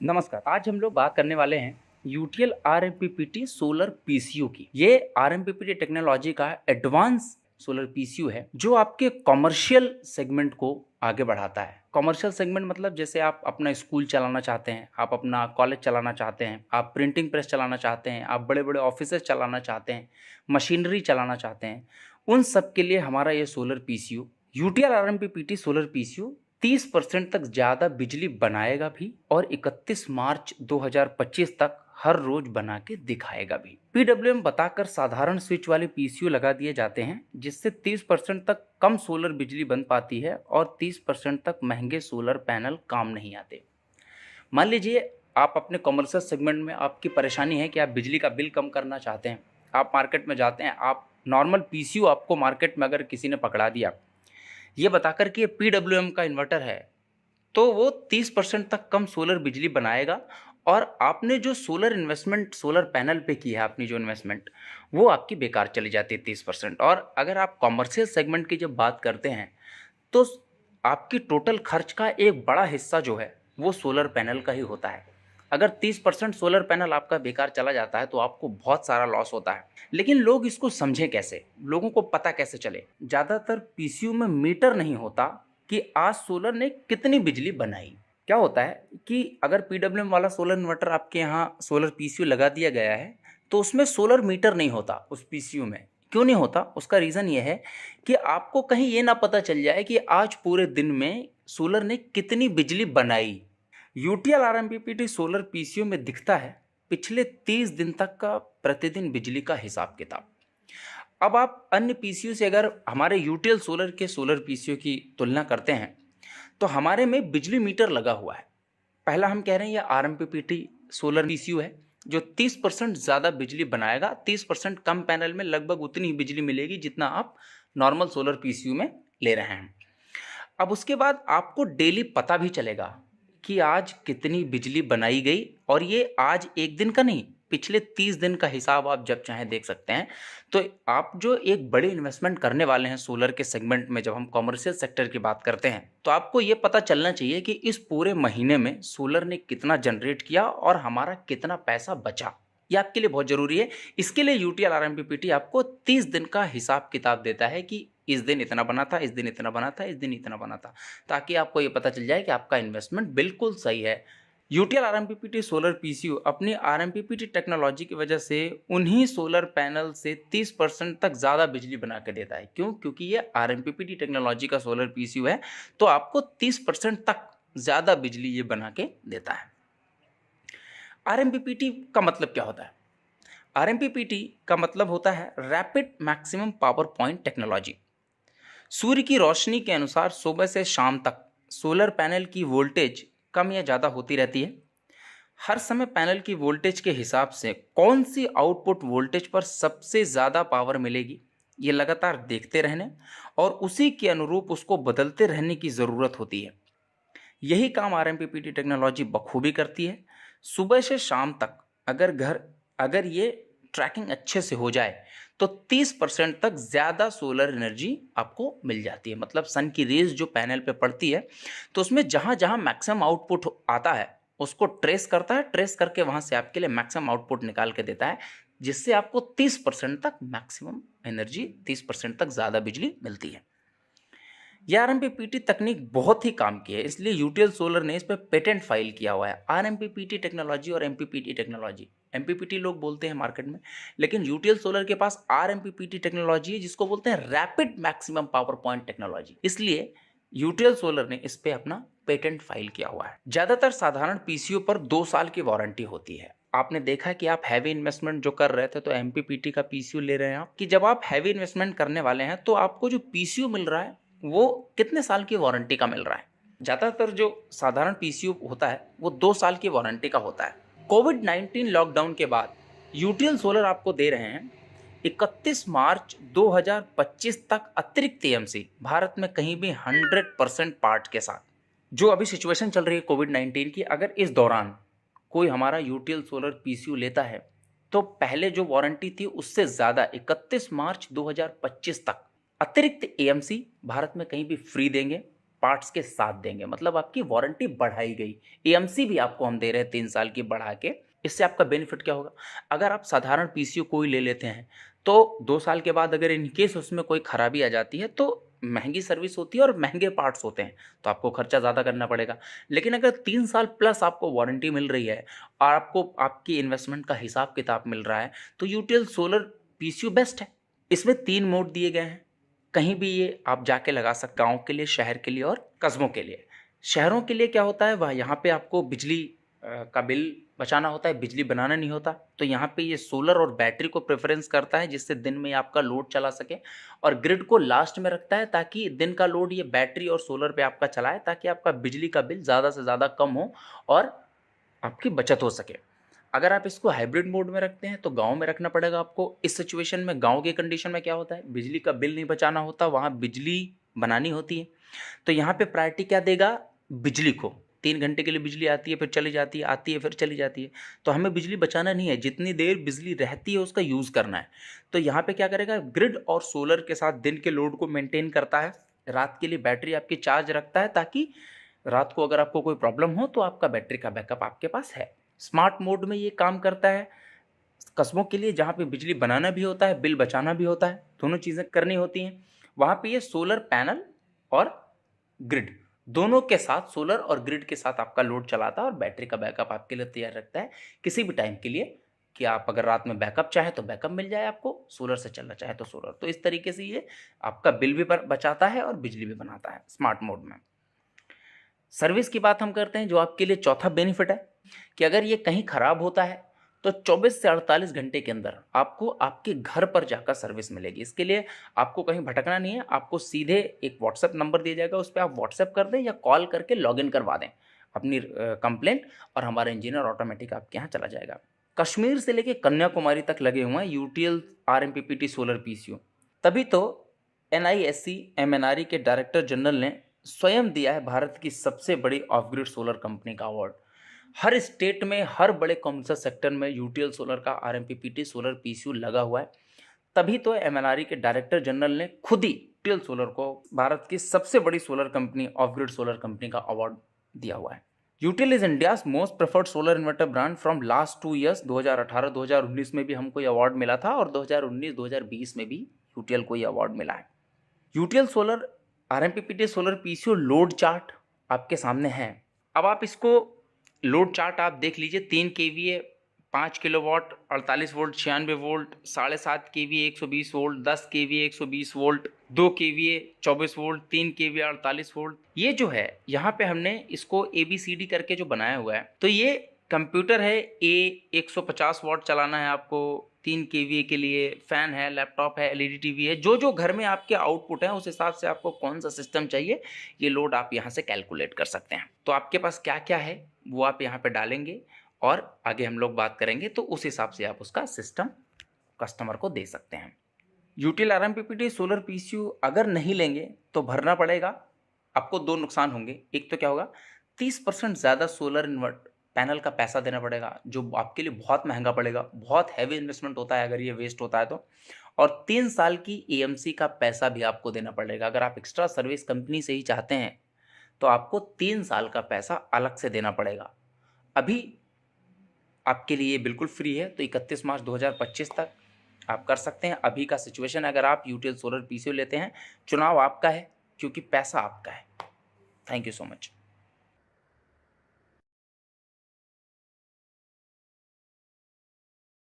नमस्कार। आज हम लोग बात करने वाले हैं यूटीएल आरएमपीपीटी सोलर पीसीयू की। ये आरएमपीपीटी टेक्नोलॉजी का एडवांस सोलर पीसीयू है जो आपके कॉमर्शियल सेगमेंट को आगे बढ़ाता है। कॉमर्शियल सेगमेंट मतलब जैसे आप अपना स्कूल चलाना चाहते हैं, आप अपना कॉलेज चलाना चाहते हैं, आप प्रिंटिंग प्रेस चलाना चाहते हैं, आप बड़े बड़े ऑफिसेस चलाना चाहते हैं, मशीनरी चलाना चाहते हैं, उन सब के लिए हमारा ये solar PCU UTL RMPPT solar PCU 30% तक ज़्यादा बिजली बनाएगा भी और 31 मार्च 2025 तक हर रोज बना के दिखाएगा भी। पीडब्ल्यूएम बताकर साधारण स्विच वाले पीसीयू लगा दिए जाते हैं जिससे 30% तक कम सोलर बिजली बन पाती है और 30% तक महंगे सोलर पैनल काम नहीं आते। मान लीजिए आप अपने कॉमर्शियल सेगमेंट में आपकी परेशानी है कि आप बिजली का बिल कम करना चाहते हैं। आप मार्केट में जाते हैं, आप नॉर्मल पीसीयू आपको मार्केट में अगर किसी ने पकड़ा दिया ये बताकर कि ये पीडब्ल्यूएम का इन्वर्टर है तो वो 30% तक कम सोलर बिजली बनाएगा और आपने जो सोलर इन्वेस्टमेंट सोलर पैनल पे की है, अपनी जो इन्वेस्टमेंट वो आपकी बेकार चली जाती है 30%। और अगर आप कॉमर्शियल सेगमेंट की जब बात करते हैं तो आपकी टोटल खर्च का एक बड़ा हिस्सा जो है वो सोलर पैनल का ही होता है। अगर 30% सोलर पैनल आपका बेकार चला जाता है तो आपको बहुत सारा लॉस होता है। लेकिन लोग इसको समझें कैसे, लोगों को पता कैसे चले? ज़्यादातर पीसीयू में मीटर नहीं होता कि आज सोलर ने कितनी बिजली बनाई। क्या होता है कि अगर पीडब्ल्यूएम वाला सोलर इन्वर्टर आपके यहाँ सोलर पीसीयू लगा दिया गया है तो उसमें सोलर मीटर नहीं होता। उस पीसीयू में क्यों नहीं होता? उसका रीज़न ये है कि आपको कहीं ये ना पता चल जाए कि आज पूरे दिन में सोलर ने कितनी बिजली बनाई। यूटीएल आरएमपीपीटी सोलर पीसीयू में दिखता है पिछले 30 दिन तक का प्रतिदिन बिजली का हिसाब किताब। अब आप अन्य पीसीयू से अगर हमारे यूटीएल सोलर के सोलर पीसीयू की तुलना करते हैं तो हमारे में बिजली मीटर लगा हुआ है। पहला हम कह रहे हैं ये आरएमपीपीटी सोलर पीसीयू है जो 30% ज़्यादा बिजली बनाएगा। 30% कम पैनल में लगभग उतनी ही बिजली मिलेगी जितना आप नॉर्मल सोलर पीसीयू में ले रहे हैं। अब उसके बाद आपको डेली पता भी चलेगा कि आज कितनी बिजली बनाई गई और ये आज एक दिन का नहीं, पिछले 30 दिन का हिसाब आप जब चाहें देख सकते हैं। तो आप जो एक बड़े इन्वेस्टमेंट करने वाले हैं सोलर के सेगमेंट में, जब हम कॉमर्शियल सेक्टर की बात करते हैं तो आपको ये पता चलना चाहिए कि इस पूरे महीने में सोलर ने कितना जनरेट किया और हमारा कितना पैसा बचा। ये आपके लिए बहुत ज़रूरी है। इसके लिए यूटीएल आरएमपीपीटी आपको 30 दिन का हिसाब किताब देता है कि इस दिन इतना बना था, इस दिन इतना बना था, इस दिन इतना बना था, ताकि आपको ये पता चल जाए कि आपका इन्वेस्टमेंट बिल्कुल सही है। यूटीएल आरएमपीपीटी सोलर पीसीयू अपनी आरएमपीपीटी टेक्नोलॉजी की वजह से उन्हीं सोलर पैनल से 30% तक ज़्यादा बिजली बना के देता है। क्यों? क्योंकि ये आरएमपीपीटी टेक्नोलॉजी का सोलर पीसीयू है तो आपको 30% तक ज़्यादा बिजली ये बना के देता है। आरएमपीपीटी का मतलब क्या होता है? आरएमपीपीटी का मतलब होता है rapid maximum power point technology. सूर्य की रोशनी के अनुसार सुबह से शाम तक सोलर पैनल की वोल्टेज कम या ज़्यादा होती रहती है। हर समय पैनल की वोल्टेज के हिसाब से कौन सी आउटपुट वोल्टेज पर सबसे ज़्यादा पावर मिलेगी ये लगातार देखते रहने और उसी के अनुरूप उसको बदलते रहने की ज़रूरत होती है। यही काम आरएमपीपीटी टेक्नोलॉजी बखूबी करती है। सुबह से शाम तक अगर ये ट्रैकिंग अच्छे से हो जाए तो 30% तक ज़्यादा सोलर एनर्जी आपको मिल जाती है। मतलब सन की रेज जो पैनल पे पड़ती है तो उसमें जहाँ जहाँ मैक्सिमम आउटपुट आता है उसको ट्रेस करता है, ट्रेस करके वहाँ से आपके लिए मैक्सिमम आउटपुट निकाल के देता है जिससे आपको 30% तक मैक्सिमम एनर्जी, 30% तक ज़्यादा बिजली मिलती है। ये आरएमपीपीटी तकनीक बहुत ही काम की है, इसलिए यूटीएल सोलर ने इस पर पेटेंट फाइल किया हुआ है। आरएमपीपीटी टेक्नोलॉजी और एमपीपीटी टेक्नोलॉजी, एमपीपीटी लोग बोलते हैं मार्केट में, लेकिन यूटीएल सोलर के पास आरएमपीपीटी टेक्नोलॉजी है जिसको बोलते हैं rapid maximum power point technology. इसलिए यूटीएल सोलर ने इस पे अपना पेटेंट फाइल किया हुआ है। ज़्यादातर साधारण पीसीयू पर 2 साल की वारंटी होती है। आपने देखा कि आप हैवी इन्वेस्टमेंट जो कर रहे थे तो एमपीपीटी का पीसीयू ले रहे हैं आप, कि जब आप हैवी इन्वेस्टमेंट करने वाले हैं तो आपको जो पीसीयू मिल रहा है वो कितने साल की वारंटी का मिल रहा है? ज़्यादातर जो साधारण पीसीयू होता है वो 2 साल की वारंटी का होता है। कोविड-19 लॉकडाउन के बाद यूटीएल सोलर आपको दे रहे हैं 31 मार्च 2025 तक अतिरिक्त एएमसी भारत में कहीं भी 100% पार्ट के साथ। जो अभी सिचुएशन चल रही है कोविड-19 की, अगर इस दौरान कोई हमारा यूटीएल सोलर पीसीयू लेता है तो पहले जो वारंटी थी उससे ज़्यादा 31 मार्च 2025 तक अतिरिक्त एएमसी भारत में कहीं भी फ्री देंगे पार्ट्स के साथ देंगे, मतलब आपकी वारंटी बढ़ाई गई। एएमसी भी आपको हम दे रहे हैं 3 साल की बढ़ा के। इससे आपका बेनिफिट क्या होगा, अगर आप साधारण पीसीयू कोई ले लेते हैं तो 2 साल के बाद अगर इन केस उसमें कोई खराबी आ जाती है तो महंगी सर्विस होती है और महंगे पार्ट्स होते हैं, तो आपको खर्चा ज़्यादा करना पड़ेगा। लेकिन अगर 3 साल प्लस आपको वारंटी मिल रही है और आपको आपकी इन्वेस्टमेंट का हिसाब किताब मिल रहा है, तो यूटीएल सोलर पीसीयू बेस्ट है। इसमें 3 मोड दिए गए हैं, कहीं भी ये आप जाके लगा सकते, गाँव के लिए, शहर के लिए और कस्बों के लिए। शहरों के लिए क्या होता है, वह यहाँ पे आपको बिजली का बिल बचाना होता है, बिजली बनाना नहीं होता। तो यहाँ पे ये सोलर और बैटरी को प्रेफरेंस करता है, जिससे दिन में आपका लोड चला सके, और ग्रिड को लास्ट में रखता है ताकि दिन का लोड ये बैटरी और सोलर पे आपका चलाए, ताकि आपका बिजली का बिल ज़्यादा से ज़्यादा कम हो और आपकी बचत हो सके। अगर आप इसको हाइब्रिड मोड में रखते हैं तो गांव में रखना पड़ेगा आपको। इस सिचुएशन में, गांव के कंडीशन में क्या होता है, बिजली का बिल नहीं बचाना होता, वहाँ बिजली बनानी होती है। तो यहाँ पे प्रायोरिटी क्या देगा, बिजली को। 3 घंटे के लिए बिजली आती है, फिर चली जाती है, आती है, फिर चली जाती है। तो हमें बिजली बचाना नहीं है, जितनी देर बिजली रहती है उसका यूज़ करना है। तो यहाँ पे क्या करेगा, ग्रिड और सोलर के साथ दिन के लोड को मेंटेन करता है, रात के लिए बैटरी आपकी चार्ज रखता है, ताकि रात को अगर आपको कोई प्रॉब्लम हो तो आपका बैटरी का बैकअप आपके पास है। स्मार्ट मोड में ये काम करता है कस्बों के लिए, जहाँ पे बिजली बनाना भी होता है, बिल बचाना भी होता है, दोनों चीज़ें करनी होती हैं। वहाँ पे ये सोलर पैनल और ग्रिड दोनों के साथ, सोलर और ग्रिड के साथ आपका लोड चलाता है और बैटरी का बैकअप आपके लिए तैयार रखता है किसी भी टाइम के लिए, कि आप अगर रात में बैकअप चाहे तो बैकअप मिल जाए आपको, सोलर से चलना चाहे तो सोलर। तो इस तरीके से ये आपका बिल भी बचाता है और बिजली भी बनाता है स्मार्ट मोड में। सर्विस की बात हम करते हैं, जो आपके लिए चौथा बेनिफिट है, कि अगर ये कहीं ख़राब होता है तो 24 से 48 घंटे के अंदर आपको आपके घर पर जाकर सर्विस मिलेगी। इसके लिए आपको कहीं भटकना नहीं है, आपको सीधे एक व्हाट्सएप नंबर दिया जाएगा, उस पर आप व्हाट्सएप कर दें या कॉल करके लॉगिन करवा दें अपनी कंप्लेंट, और हमारा इंजीनियर ऑटोमेटिक आपके यहाँ चला जाएगा। कश्मीर से लेके कन्याकुमारी तक लगे हुए हैं यूटीएल आरएमपीपीटी सोलर पीसीयू। तभी तो एनआईएससी एमएनआरई के डायरेक्टर जनरल ने स्वयं दिया है भारत की सबसे बड़ी ऑफ ग्रिड सोलर कंपनी का अवार्ड। हर स्टेट में, हर बड़े कॉमर्शियल सेक्टर में यूटीएल सोलर का आरएमपीपीटी सोलर पीसीयू लगा हुआ है। तभी तो एमएनआरई के डायरेक्टर जनरल ने खुद ही यूटीएल सोलर को भारत की सबसे बड़ी solar company, of grid solar company का अवार्ड दिया हुआ है। UTL is India's most preferred solar inverter brand from last 2 years. 2018-2019 में भी हमको ये अवार्ड मिला था और 2019-2020 में भी यूटीएल को ये अवार्ड मिला है। UTL solar RMPPT solar PCU load chart आपके सामने है। अब आप इसको लोड चार्ट आप देख लीजिए। 3 KVA 5 kilowatt 48 volt 96 volt, 7.5 KVA 120 volt, 10 KVA 120 volt, 2 KVA 24 volt, 3 KVA 48 volt. ये जो है यहाँ पे हमने इसको ABCD करके जो बनाया हुआ है, तो ये कंप्यूटर है, 150 वाट चलाना है आपको, 3 केवीए के लिए फैन है, लैपटॉप है, LED टीवी है। जो जो घर में आपके आउटपुट है उस हिसाब से आपको कौन सा सिस्टम चाहिए, ये लोड आप यहाँ से कैलकुलेट कर सकते हैं। तो आपके पास क्या क्या है वो आप यहाँ पे डालेंगे और आगे हम लोग बात करेंगे, तो उस हिसाब से आप उसका सिस्टम कस्टमर को दे सकते हैं। यूटीएल आरएमपीपीटी सोलर पीसीयू अगर नहीं लेंगे तो भरना पड़ेगा आपको। 2 नुकसान होंगे। एक तो क्या होगा, 30% ज़्यादा सोलर इन्वर्ट पैनल का पैसा देना पड़ेगा, जो आपके लिए बहुत महंगा पड़ेगा, बहुत हैवी इन्वेस्टमेंट होता है अगर ये वेस्ट होता है तो। और 3 साल की एएमसी का पैसा भी आपको देना पड़ेगा। अगर आप एक्स्ट्रा सर्विस कंपनी से ही चाहते हैं तो आपको 3 साल का पैसा अलग से देना पड़ेगा। अभी आपके लिए बिल्कुल फ्री है, तो 31 मार्च 2025 तक आप कर सकते हैं। अभी का सिचुएशन, अगर आप यूटीएल सोलर पीसीयू लेते हैं, चुनाव आपका है क्योंकि पैसा आपका है। Thank you so much.